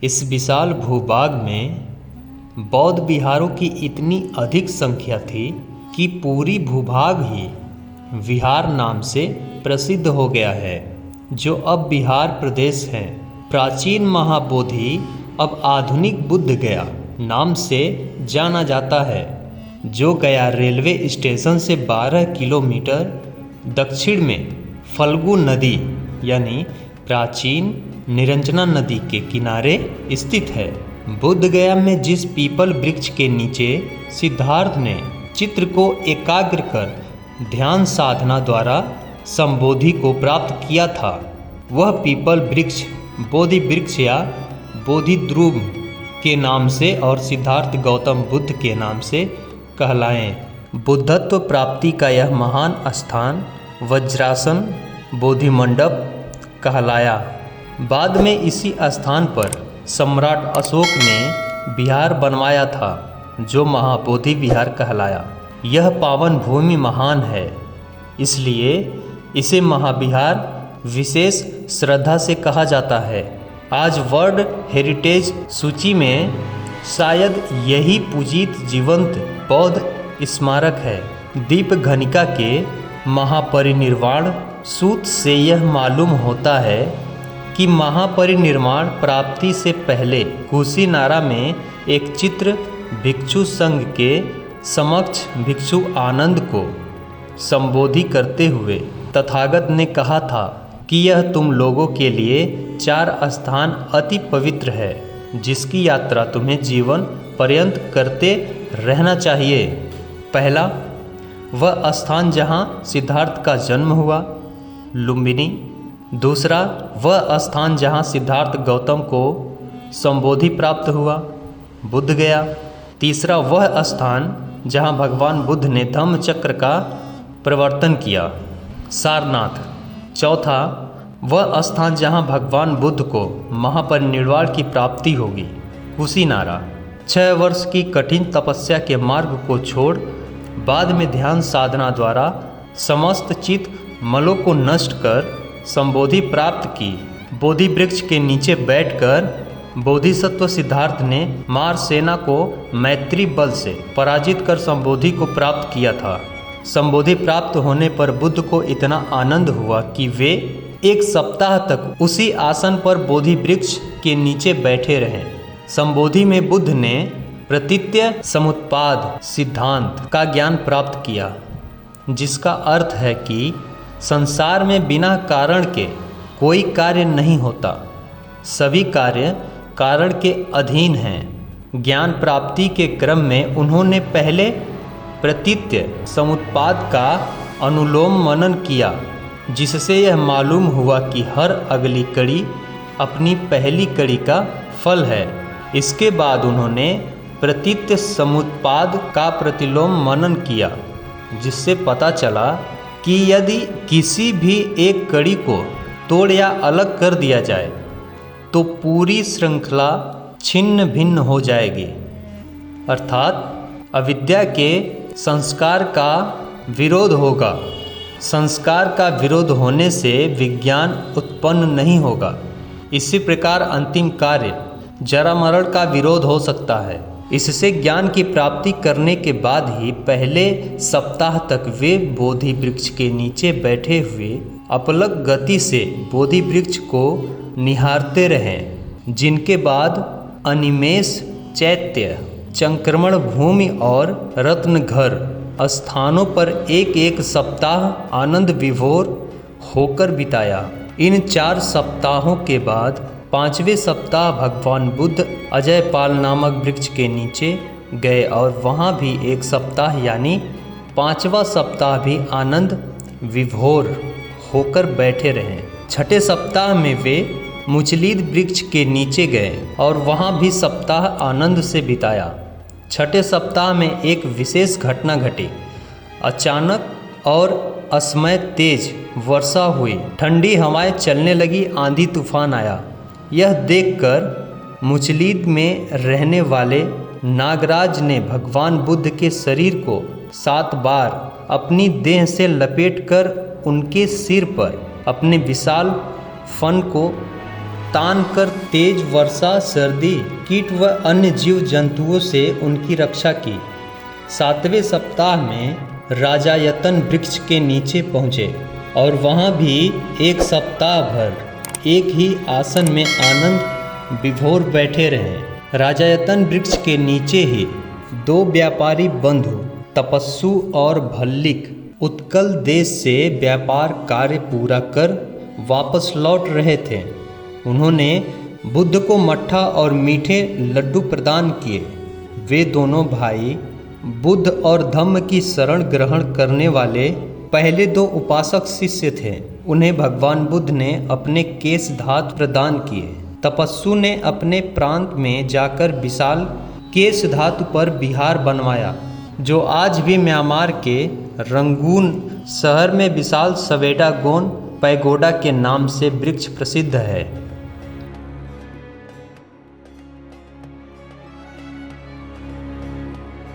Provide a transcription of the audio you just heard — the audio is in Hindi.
इस विशाल भूभाग में बौद्ध विहारों की इतनी अधिक संख्या थी कि पूरी भूभाग ही विहार नाम से प्रसिद्ध हो गया है, जो अब बिहार प्रदेश है। प्राचीन महाबोधि अब आधुनिक बुद्ध गया नाम से जाना जाता है, जो गया रेलवे स्टेशन से 12 किलोमीटर दक्षिण में फल्गु नदी यानी प्राचीन निरंजना नदी के किनारे स्थित है। बुद्ध गया में जिस पीपल वृक्ष के नीचे सिद्धार्थ ने चित्र को एकाग्र कर ध्यान साधना द्वारा संबोधि को प्राप्त किया था, वह पीपल वृक्ष बोधि वृक्ष या बोधि ध्रुव के नाम से और सिद्धार्थ गौतम बुद्ध के नाम से कहलाएं। बुद्धत्व प्राप्ति का यह महान स्थान वज्रासन बोधि मंडप कहलाया। बाद में इसी स्थान पर सम्राट अशोक ने विहार बनवाया था, जो महाबोधि विहार कहलाया। यह पावन भूमि महान है, इसलिए इसे महाविहार विशेष श्रद्धा से कहा जाता है। आज वर्ल्ड हेरिटेज सूची में शायद यही पूजित जीवंत बौद्ध स्मारक है। दीप घनिका के महापरिनिर्वाण सूत्र से यह मालूम होता है कि महापरिनिर्वाण प्राप्ति से पहले कुशीनारा में एक चित्र भिक्षु संघ के समक्ष भिक्षु आनंद को संबोधि करते हुए तथागत ने कहा था कि यह तुम लोगों के लिए 4 स्थान अति पवित्र है, जिसकी यात्रा तुम्हें जीवन पर्यंत करते रहना चाहिए। पहला, वह स्थान जहाँ सिद्धार्थ का जन्म हुआ, लुम्बिनी। दूसरा, वह स्थान जहाँ सिद्धार्थ गौतम को संबोधि प्राप्त हुआ, बुद्ध गया। तीसरा, वह स्थान जहाँ भगवान बुद्ध ने धम्म चक्र का प्रवर्तन किया, सारनाथ। चौथा, वह स्थान जहाँ भगवान बुद्ध को महापरिनिर्वाण की प्राप्ति होगी, कुशीनारा। 6 वर्ष की कठिन तपस्या के मार्ग को छोड़ बाद में ध्यान साधना द्वारा समस्त चित्त मलों को नष्ट कर संबोधि प्राप्त की। बोधि वृक्ष के नीचे बैठकर बोधिसत्व सिद्धार्थ ने मार सेना को मैत्री बल से पराजित कर संबोधि को प्राप्त किया था। संबोधि प्राप्त होने पर बुद्ध को इतना आनंद हुआ कि वे 1 सप्ताह तक उसी आसन पर बोधि वृक्ष के नीचे बैठे रहे। संबोधि में बुद्ध ने प्रतीत्य समुत्पाद सिद्धांत का ज्ञान प्राप्त किया, जिसका अर्थ है कि संसार में बिना कारण के कोई कार्य नहीं होता, सभी कार्य कारण के अधीन हैं। ज्ञान प्राप्ति के क्रम में उन्होंने पहले प्रतीत्य समुत्पाद का अनुलोम मनन किया, जिससे यह मालूम हुआ कि हर अगली कड़ी अपनी पहली कड़ी का फल है। इसके बाद उन्होंने प्रतीत्य समुत्पाद का प्रतिलोम मनन किया, जिससे पता चला कि यदि किसी भी एक कड़ी को तोड़ या अलग कर दिया जाए तो पूरी श्रृंखला छिन्न भिन्न हो जाएगी। अर्थात अविद्या के संस्कार का विरोध होगा। संस्कार का विरोध होने से विज्ञान उत्पन्न नहीं होगा। इसी प्रकार अंतिम कार्य जरा मरण का विरोध हो सकता है। इससे ज्ञान की प्राप्ति करने के बाद ही पहले सप्ताह तक वे बोधि वृक्ष के नीचे बैठे हुए अपलक गति से बोधि वृक्ष को निहारते रहें, जिनके बाद अनिमेष चैत्य संक्रमण भूमि और रत्नघर स्थानों पर एक सप्ताह आनंद विभोर होकर बिताया। इन 4 सप्ताहों के बाद 5वें सप्ताह भगवान बुद्ध अजयपाल नामक वृक्ष के नीचे गए और वहाँ भी 1 सप्ताह यानी 5वां सप्ताह भी आनंद विभोर होकर बैठे रहे। 6ठे सप्ताह में वे मुचलिद वृक्ष के नीचे गए और वहाँ भी सप्ताह आनंद से बिताया। 6ठे सप्ताह में एक विशेष घटना घटी। अचानक और असमय तेज वर्षा हुई, ठंडी हवाएं चलने लगी, आंधी तूफान आया। यह देखकर मुचलिद में रहने वाले नागराज ने भगवान बुद्ध के शरीर को 7 बार अपनी देह से लपेटकर उनके सिर पर अपने विशाल फन को तान कर तेज वर्षा, सर्दी, कीट व अन्य जीव जंतुओं से उनकी रक्षा की। 7वें सप्ताह में राजायतन वृक्ष के नीचे पहुँचे और वहाँ भी एक सप्ताह भर एक ही आसन में आनंद विभोर बैठे रहे। राजायतन वृक्ष के नीचे ही 2 व्यापारी बंधु तपस्सु और भल्लिक उत्कल देश से व्यापार कार्य पूरा कर वापस लौट रहे थे। उन्होंने बुद्ध को मट्ठा और मीठे लड्डू प्रदान किए। वे दोनों भाई बुद्ध और धम्म की शरण ग्रहण करने वाले पहले 2 उपासक शिष्य थे। उन्हें भगवान बुद्ध ने अपने केश धातु प्रदान किए। तपस्सु ने अपने प्रांत में जाकर विशाल केश धातु पर विहार बनवाया, जो आज भी म्यांमार के रंगून शहर में विशाल सवेडा गोन पैगोडा के नाम से वृक्ष प्रसिद्ध है।